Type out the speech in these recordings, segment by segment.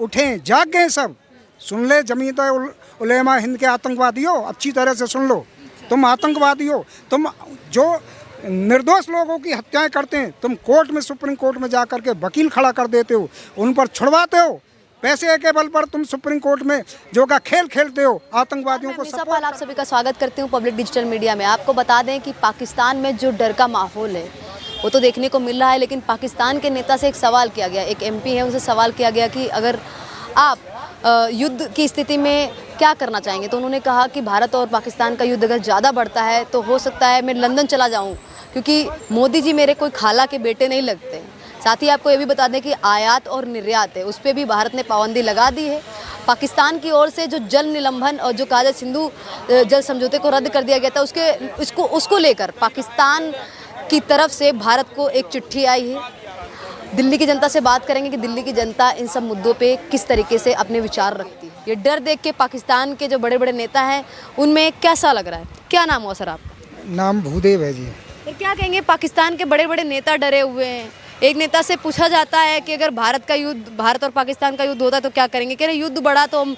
उठें, जाग गए सब। सुन ले जमीयत उलेमा हिंद के आतंकवादी हो, अच्छी तरह से सुन लो, तुम आतंकवादी हो। तुम जो निर्दोष लोगों की हत्याएं करते हैं, तुम कोर्ट में, सुप्रीम कोर्ट में जा करके वकील खड़ा कर देते हो, उन पर छुड़वाते हो। पैसे के बल पर तुम सुप्रीम कोर्ट में जो का खेल खेलते हो, आतंकवादियों को सपोर्ट। आप सभी का स्वागत करती हूँ पब्लिक डिजिटल मीडिया में। आपको बता दें कि पाकिस्तान में जो डर का माहौल है वो तो देखने को मिल रहा है, लेकिन पाकिस्तान के नेता से एक सवाल किया गया, एक एमपी है उनसे सवाल किया गया कि अगर आप युद्ध की स्थिति में क्या करना चाहेंगे, तो उन्होंने कहा कि भारत और पाकिस्तान का युद्ध अगर ज़्यादा बढ़ता है तो हो सकता है मैं लंदन चला जाऊँ, क्योंकि मोदी जी मेरे कोई खाला के बेटे नहीं लगते। साथ ही आपको ये भी बता दें कि आयात और निर्यात है उस पर भी भारत ने पाबंदी लगा दी है। पाकिस्तान की ओर से जो जल निलंबन और जो कहा जाए सिंधु जल समझौते को रद्द कर दिया गया था, उसको लेकर पाकिस्तान की तरफ से भारत को एक चिट्ठी आई है। दिल्ली की जनता से बात करेंगे कि दिल्ली की जनता इन सब मुद्दों पे किस तरीके से अपने विचार रखती है। ये डर देख के पाकिस्तान के जो बड़े बड़े नेता हैं उनमें कैसा लग रहा है? क्या नाम हुआ सर आपका? नाम भूदेव है जी। तो क्या कहेंगे, पाकिस्तान के बड़े बड़े नेता डरे हुए हैं। एक नेता से पूछा जाता है कि अगर भारत और पाकिस्तान का युद्ध होता है तो क्या करेंगे, कह रहे युद्ध बढ़ा तो हम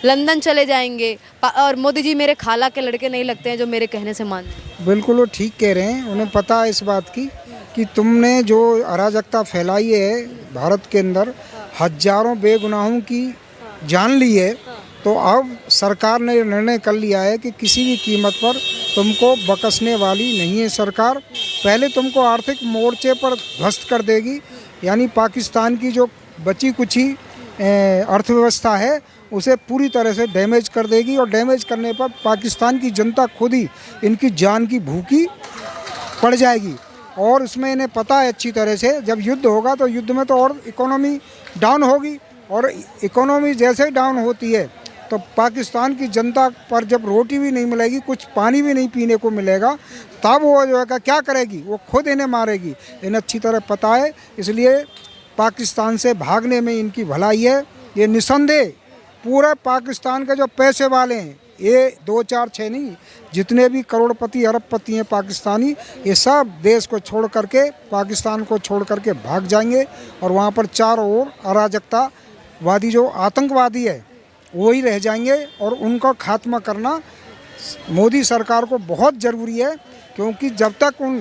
लंदन चले जाएंगे, और मोदी जी मेरे खाला के लड़के नहीं लगते हैं जो मेरे कहने से मान। बिल्कुल वो ठीक कह रहे हैं। उन्हें पता है इस बात की कि तुमने जो अराजकता फैलाई है भारत के अंदर, हजारों बेगुनाहों की जान ली है, तो अब सरकार ने निर्णय कर लिया है कि किसी भी कीमत पर तुमको बकसने वाली नहीं है सरकार। पहले तुमको आर्थिक मोर्चे पर ध्वस्त कर देगी, यानी पाकिस्तान की जो बची कुची अर्थव्यवस्था है उसे पूरी तरह से डैमेज कर देगी, और डैमेज करने पर पाकिस्तान की जनता खुद ही इनकी जान की भूखी पड़ जाएगी। और इसमें इन्हें पता है अच्छी तरह से, जब युद्ध होगा तो युद्ध में तो और इकोनॉमी डाउन होगी, और इकोनॉमी जैसे डाउन होती है तो पाकिस्तान की जनता पर जब रोटी भी नहीं मिलेगी, कुछ पानी भी नहीं पीने को मिलेगा, तब वो जो है क्या करेगी, वो खुद इन्हें मारेगी। इन्हें अच्छी तरह पता है, इसलिए पाकिस्तान से भागने में इनकी भलाई है। ये निसंदेह पूरे पाकिस्तान के जो पैसे वाले हैं, ये 2 4 6 नहीं, जितने भी करोड़पति अरबपति हैं पाकिस्तानी, ये सब देश को छोड़ करके, पाकिस्तान को छोड़ करके भाग जाएंगे, और वहाँ पर चारों ओर अराजकतावादी जो आतंकवादी है वही रह जाएंगे। और उनका खात्मा करना मोदी सरकार को बहुत ज़रूरी है, क्योंकि जब तक उन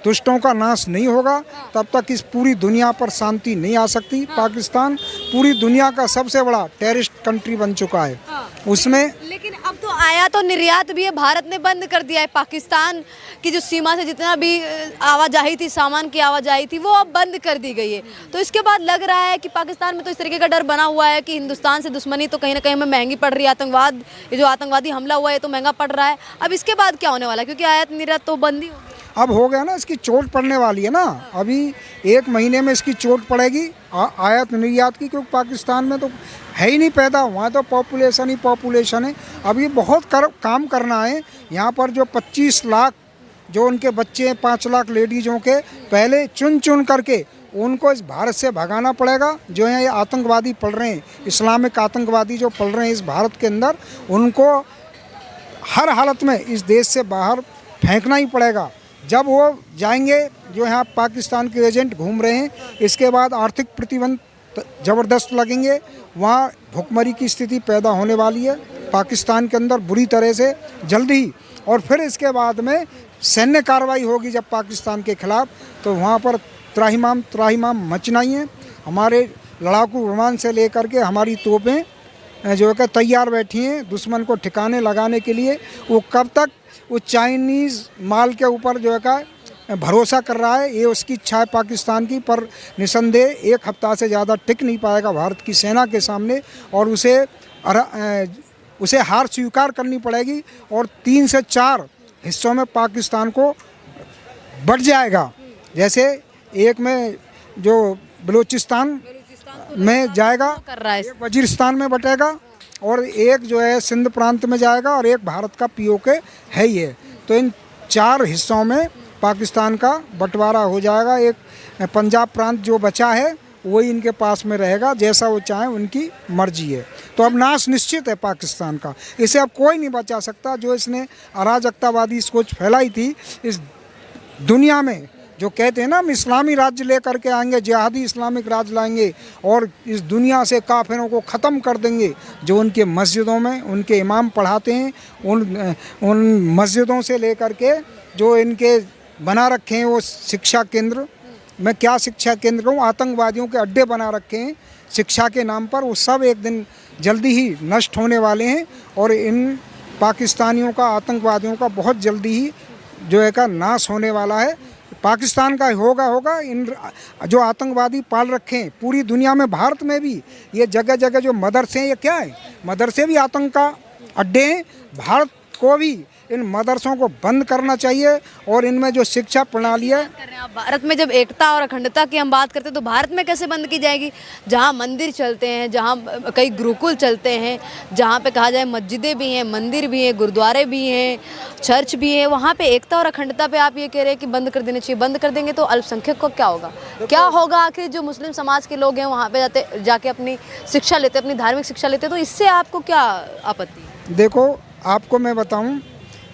दुष्टों का नाश नहीं होगा तब तक इस पूरी दुनिया पर शांति नहीं आ सकती। पाकिस्तान पूरी दुनिया का सबसे बड़ा टेररिस्ट कंट्री बन चुका है। उसमें लेकिन अब तो आयात और निर्यात भी है, भारत ने बंद कर दिया है। पाकिस्तान की जो सीमा से जितना भी आवाजाही थी, सामान की आवाजाही थी, वो अब बंद कर दी गई है। तो इसके बाद लग रहा है कि पाकिस्तान में तो इस तरीके का डर बना हुआ है कि हिंदुस्तान से दुश्मनी तो कहीं ना कहीं हमें महंगी पड़ रही है। आतंकवाद, ये जो आतंकवादी हमला हुआ है तो महंगा पड़ रहा है। अब इसके बाद क्या होने वाला है, क्योंकि आयात निर्यात तो बंद ही हो अब हो गया ना, इसकी चोट पड़ने वाली है ना। अभी 1 महीने में इसकी चोट पड़ेगी आयात निर्यात की, क्योंकि पाकिस्तान में तो है ही नहीं पैदा, वहाँ तो पॉपुलेशन ही पॉपुलेशन है। अब ये बहुत काम करना है। यहाँ पर जो 25 लाख जो उनके बच्चे हैं, 5 लाख लेडीज़ों के, पहले चुन करके उनको इस भारत से भगाना पड़ेगा। जो है ये आतंकवादी पल रहे हैं, इस्लामिक आतंकवादी जो पल रहे हैं इस भारत के अंदर, उनको हर हालत में इस देश से बाहर फेंकना ही पड़ेगा। जब वो जाएंगे, जो यहाँ पाकिस्तान के एजेंट घूम रहे हैं, इसके बाद आर्थिक प्रतिबंध ज़बरदस्त लगेंगे, वहाँ भुखमरी की स्थिति पैदा होने वाली है पाकिस्तान के अंदर बुरी तरह से जल्दी ही। और फिर इसके बाद में सैन्य कार्रवाई होगी जब पाकिस्तान के खिलाफ, तो वहाँ पर त्राहिमाम मचना ही है। हमारे लड़ाकू विमान से लेकर के हमारी तोपें जो है तैयार बैठी हैं दुश्मन को ठिकाने लगाने के लिए। वो कब तक वो चाइनीज़ माल के ऊपर जो है का भरोसा कर रहा है, ये उसकी इच्छा है पाकिस्तान की, पर निसंदेह 1 हफ्ता से ज़्यादा टिक नहीं पाएगा भारत की सेना के सामने, और उसे हार स्वीकार करनी पड़ेगी, और 3 से 4 हिस्सों में पाकिस्तान को बट जाएगा। जैसे एक में जो बलूचिस्तान में जाएगा, एक वजीरिस्तान में बटेगा, और एक जो है सिंध प्रांत में जाएगा, और एक भारत का पीओके है ही है। तो इन 4 हिस्सों में पाकिस्तान का बंटवारा हो जाएगा। एक पंजाब प्रांत जो बचा है वही इनके पास में रहेगा, जैसा वो चाहें उनकी मर्जी है। तो अब नाश निश्चित है पाकिस्तान का, इसे अब कोई नहीं बचा सकता। जो इसने अराजकतावादी सोच फैलाई थी इस दुनिया में, जो कहते हैं ना हम इस्लामी राज्य लेकर के आएंगे, जिहादी इस्लामिक राज्य लाएंगे और इस दुनिया से काफिरों को ख़त्म कर देंगे, जो उनके मस्जिदों में उनके इमाम पढ़ाते हैं, उन मस्जिदों से लेकर के जो इनके बना रखे हैं वो शिक्षा केंद्र, मैं क्या शिक्षा केंद्र कहूँ, आतंकवादियों के अड्डे बना रखे हैं शिक्षा के नाम पर, वो सब एक दिन जल्दी ही नष्ट होने वाले हैं और इन पाकिस्तानियों का, आतंकवादियों का बहुत जल्दी ही जो है का नाश होने वाला है। पाकिस्तान का होगा इन जो आतंकवादी पाल रखे हैं पूरी दुनिया में, भारत में भी ये जगह जगह जो मदरसे हैं, ये क्या है, मदरसे भी आतंक का अड्डे हैं। भारत को भी इन मदरसों को बंद करना चाहिए और इनमें जो शिक्षा प्रणाली है। आप भारत में जब एकता और अखंडता की हम बात करते हैं तो भारत में कैसे बंद की जाएगी, जहाँ मंदिर चलते हैं, जहाँ कई गुरुकुल चलते हैं, जहाँ पे कहा जाए मस्जिदें भी हैं, मंदिर भी हैं, गुरुद्वारे भी हैं, चर्च भी है, वहाँ पे एकता और अखंडता पे आप ये कह रहे हैं कि बंद कर देना चाहिए। बंद कर देंगे तो अल्पसंख्यक को क्या होगा, क्या होगा? आखिर जो मुस्लिम समाज के लोग हैं वहाँ पे जाके अपनी शिक्षा लेते, अपनी धार्मिक शिक्षा लेते, तो इससे आपको क्या आपत्ति है? देखो आपको मैं बताऊं,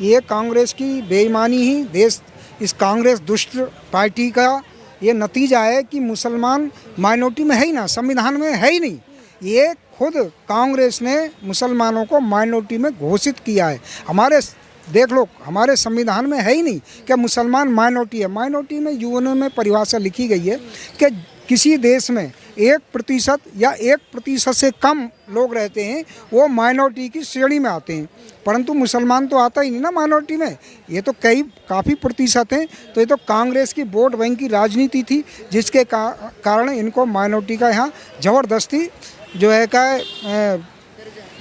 ये कांग्रेस की बेईमानी ही देश, इस कांग्रेस दुष्ट पार्टी का ये नतीजा है कि मुसलमान माइनॉरिटी में है ही ना, संविधान में है ही नहीं। ये खुद कांग्रेस ने मुसलमानों को माइनॉरिटी में घोषित किया है। हमारे देख लो, हमारे संविधान में है ही नहीं कि मुसलमान माइनॉरिटी है। माइनॉरिटी में यूएन में परिभाषा लिखी गई है कि किसी देश में 1% या 1% से कम लोग रहते हैं, वो माइनॉरिटी की श्रेणी में आते हैं। परंतु मुसलमान तो आता ही नहीं ना माइनॉरिटी में, ये तो काफ़ी प्रतिशत हैं। तो ये तो कांग्रेस की वोट बैंक की राजनीति थी, जिसके कारण इनको माइनॉरिटी का यहाँ ज़बरदस्ती जो है का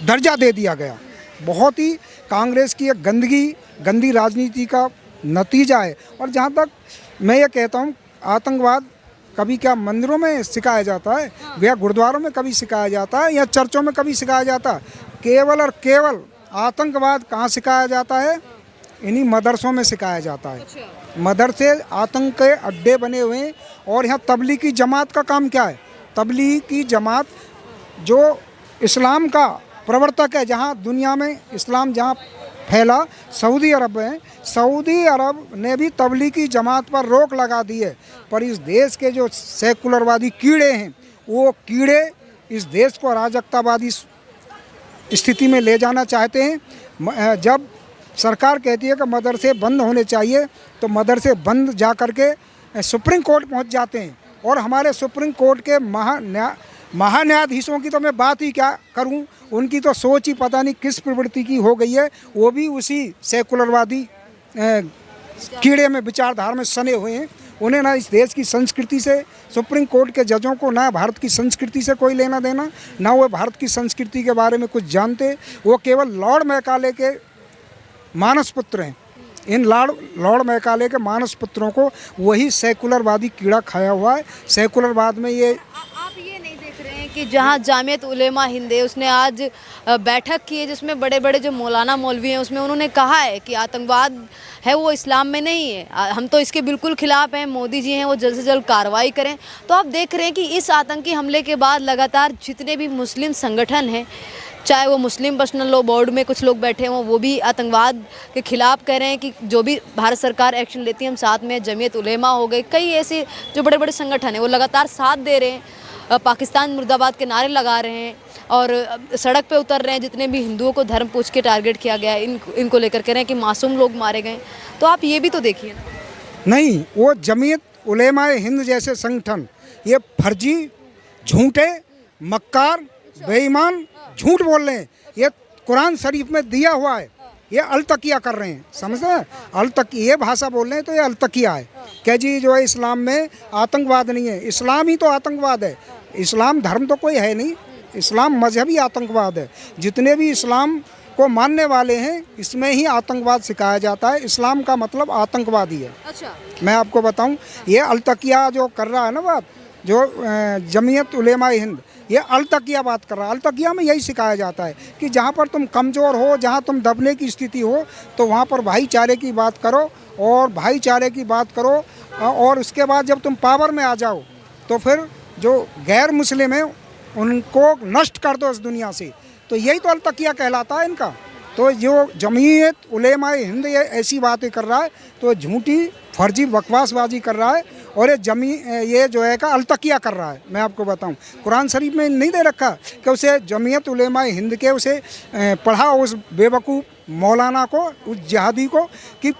दर्जा दे दिया गया। बहुत ही कांग्रेस की एक गंदी राजनीति का नतीजा है। और जहाँ तक मैं ये कहता हूँ, आतंकवाद कभी क्या मंदिरों में सिखाया जाता है या गुरुद्वारों में कभी सिखाया जाता है या चर्चों में कभी सिखाया जाता है? केवल और केवल आतंकवाद कहाँ सिखाया जाता है? इन्हीं मदरसों में सिखाया जाता है। मदरसे आतंक के अड्डे बने हुए हैं। और यहाँ तबलीगी जमात का काम क्या है? तबलीगी जमात जो इस्लाम का प्रवर्तक है, जहाँ दुनिया में इस्लाम जहाँ फैला सऊदी अरब है, सऊदी अरब ने भी तबलीगी जमात पर रोक लगा दी है। पर इस देश के जो सेकुलरवादी कीड़े हैं, वो कीड़े इस देश को अराजकतावादी स्थिति में ले जाना चाहते हैं। जब सरकार कहती है कि मदरसे बंद होने चाहिए, तो मदरसे बंद जा कर के सुप्रीम कोर्ट पहुंच जाते हैं। और हमारे सुप्रीम कोर्ट के महान्यायाधीशों की तो मैं बात ही क्या करूं, उनकी तो सोच ही पता नहीं किस प्रवृत्ति की हो गई है। वो भी उसी सेकुलरवादी कीड़े में, विचारधारा में सने हुए हैं। उन्हें ना इस देश की संस्कृति से, सुप्रीम कोर्ट के जजों को ना भारत की संस्कृति से कोई लेना देना, ना वो भारत की संस्कृति के बारे में कुछ जानते। वो केवल लॉर्ड मैकाले के मानस पुत्र हैं। इन लॉर्ड मैकाले के मानस पुत्रों को वही सेकुलरवादी कीड़ा खाया हुआ है। सेकुलरवाद में ये आप ये नहीं देख रहे हैं कि जहाँ जामियत उलेमा हिंद है, उसने आज बैठक की है जिसमें बड़े बड़े जो मौलाना मौलवी हैं, उसमें उन्होंने कहा है कि आतंकवाद है वो इस्लाम में नहीं है, हम तो इसके बिल्कुल खिलाफ हैं, मोदी जी हैं वो जल्द से जल्द कार्रवाई करें। तो आप देख रहे हैं कि इस आतंकी हमले के बाद लगातार जितने भी मुस्लिम संगठन हैं, चाहे वो मुस्लिम पर्सनल लॉ बोर्ड में कुछ लोग बैठे हों, वो भी आतंकवाद के खिलाफ कह रहे हैं कि जो भी भारत सरकार एक्शन लेती है हम साथ में, जमीयत उलेमा हो गई, कई ऐसे जो बड़े बड़े संगठन हैं वो लगातार साथ दे रहे हैं, पाकिस्तान मुर्दाबाद के नारे लगा रहे हैं और सड़क पे उतर रहे हैं। जितने भी हिंदुओं को धर्म पूछ के टारगेट किया गया है, इनको लेकर कह रहे हैं कि मासूम लोग मारे गए। तो आप ये भी तो देखिए ना। नहीं, वो जमीयत उलेमा हिंद जैसे संगठन ये फर्जी, झूठे, मक्कार, बेईमान, झूठ बोल रहे हैं। ये कुरान शरीफ में दिया हुआ है, ये अलतकिया कर रहे हैं, समझते हैं? ये भाषा बोल रहे हैं तो ये अलतकिया है क्या जी? जो है इस्लाम में आतंकवाद नहीं है, इस्लाम ही तो आतंकवाद है। इस्लाम धर्म तो कोई है नहीं, इस्लाम मजहबी आतंकवाद है। जितने भी इस्लाम को मानने वाले हैं, इसमें ही आतंकवाद सिखाया जाता है। इस्लाम का मतलब आतंकवादी है। अच्छा, मैं आपको बताऊं, ये अलतकिया जो कर रहा है ना बात, जो जमीयत उलेमा हिंद, ये अलतकिया बात कर रहा है। अलतकिया में यही सिखाया जाता है कि जहाँ पर तुम कमज़ोर हो, जहाँ तुम दबने की स्थिति हो, तो वहाँ पर भाईचारे की बात करो और भाईचारे की बात करो। और उसके बाद जब तुम पावर में आ जाओ तो फिर जो गैर मुस्लिम हैं उनको नष्ट कर दो इस दुनिया से। तो यही तो अलतकिया कहलाता है इनका। तो जो जमीयत उलेमा हिंद ये ऐसी बातें कर रहा है तो झूठी फर्जी बकवासबाजी कर रहा है और ये जो है का अलतकिया कर रहा है। मैं आपको बताऊं, कुरान शरीफ में नहीं दे रखा कि उसे जमीयत उलेमा हिंद के उसे पढ़ा उस बेवकूफ़ मौलाना को, उस जिहादी को, कि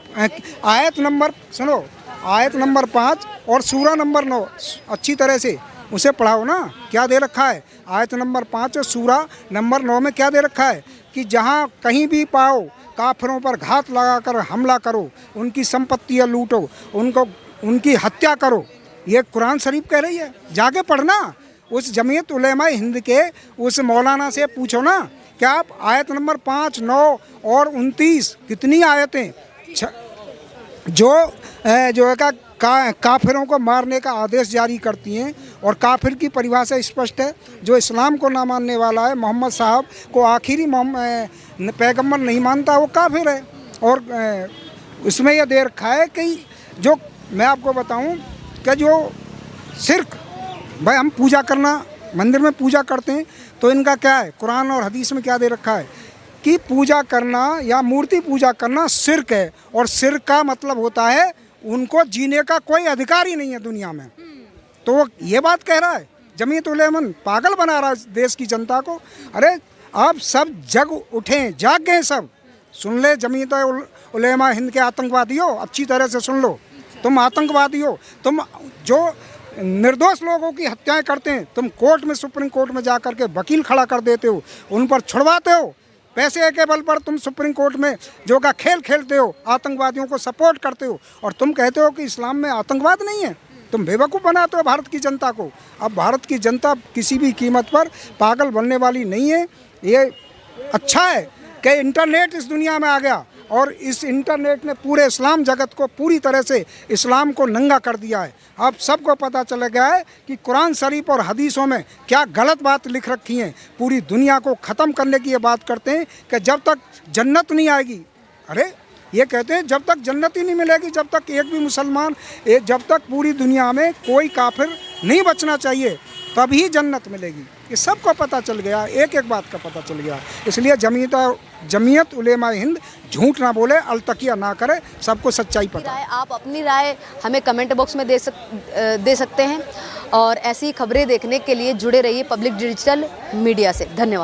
आयत नंबर सुनो, आयत नंबर 5 और सूरा नंबर 9 अच्छी तरह से उसे पढ़ाओ ना। क्या दे रखा है आयत नंबर 5 और सूरा नंबर 9 में? क्या दे रखा है कि जहाँ कहीं भी पाओ काफिरों पर घात लगाकर हमला करो, उनकी संपत्तियाँ लूटो, उनकी हत्या करो। ये कुरान शरीफ कह रही है। जाके पढ़ना, उस जमीयत उलेमा हिंद के उस मौलाना से पूछो ना, क्या आप आयत नंबर 5, 9 और 29 कितनी आयतें जो है काफिरों को मारने का आदेश जारी करती हैं। और काफिर की परिभाषा स्पष्ट है, जो इस्लाम को ना मानने वाला है, मोहम्मद साहब को आखिरी पैगंबर नहीं मानता, वो काफिर है। और उसमें यह दे रखा है कि जो मैं आपको बताऊं कि जो शिर्क, भाई हम पूजा करना, मंदिर में पूजा करते हैं, तो इनका क्या है, कुरान और हदीस में क्या दे रखा है कि पूजा करना या मूर्ति पूजा करना शिर्क है। और शिर्क का मतलब होता है उनको जीने का कोई अधिकार ही नहीं है दुनिया में। तो वो ये बात कह रहा है, जमीयत उलेमा पागल बना रहा है देश की जनता को। अरे आप सब जग उठें, जाग गए सब, सुन ले जमीयत उलेमा हिंद के आतंकवादियों, अच्छी तरह से सुन लो। तुम आतंकवादी हो, तुम जो निर्दोष लोगों की हत्याएं करते हैं, तुम कोर्ट में, सुप्रीम कोर्ट में जा कर के वकील खड़ा कर देते हो, उन पर छुड़वाते हो। पैसे के बल पर तुम सुप्रीम कोर्ट में जो का खेल खेलते हो, आतंकवादियों को सपोर्ट करते हो, और तुम कहते हो कि इस्लाम में आतंकवाद नहीं है। तुम बेवकूफ़ बनाते हो भारत की जनता को। अब भारत की जनता किसी भी कीमत पर पागल बनने वाली नहीं है। ये अच्छा है कि इंटरनेट इस दुनिया में आ गया, और इस इंटरनेट ने पूरे इस्लाम जगत को पूरी तरह से इस्लाम को नंगा कर दिया है। अब सबको पता चल गया है कि कुरान शरीफ और हदीसों में क्या गलत बात लिख रखी हैं। पूरी दुनिया को ख़त्म करने की ये बात करते हैं कि जब तक जन्नत नहीं आएगी, अरे ये कहते हैं जब तक जन्नत ही नहीं मिलेगी, जब तक एक भी मुसलमान, जब तक पूरी दुनिया में कोई काफिर नहीं बचना चाहिए, तभी जन्नत मिलेगी। ये सबको पता चल गया, एक एक बात का पता चल गया। इसलिए जमीयत उलेमा हिंद झूठ ना बोले, अलतकिया ना करे, सबको सच्चाई पता है। आप अपनी राय हमें कमेंट बॉक्स में दे सकते हैं, और ऐसी खबरें देखने के लिए जुड़े रहिए पब्लिक डिजिटल मीडिया से। धन्यवाद।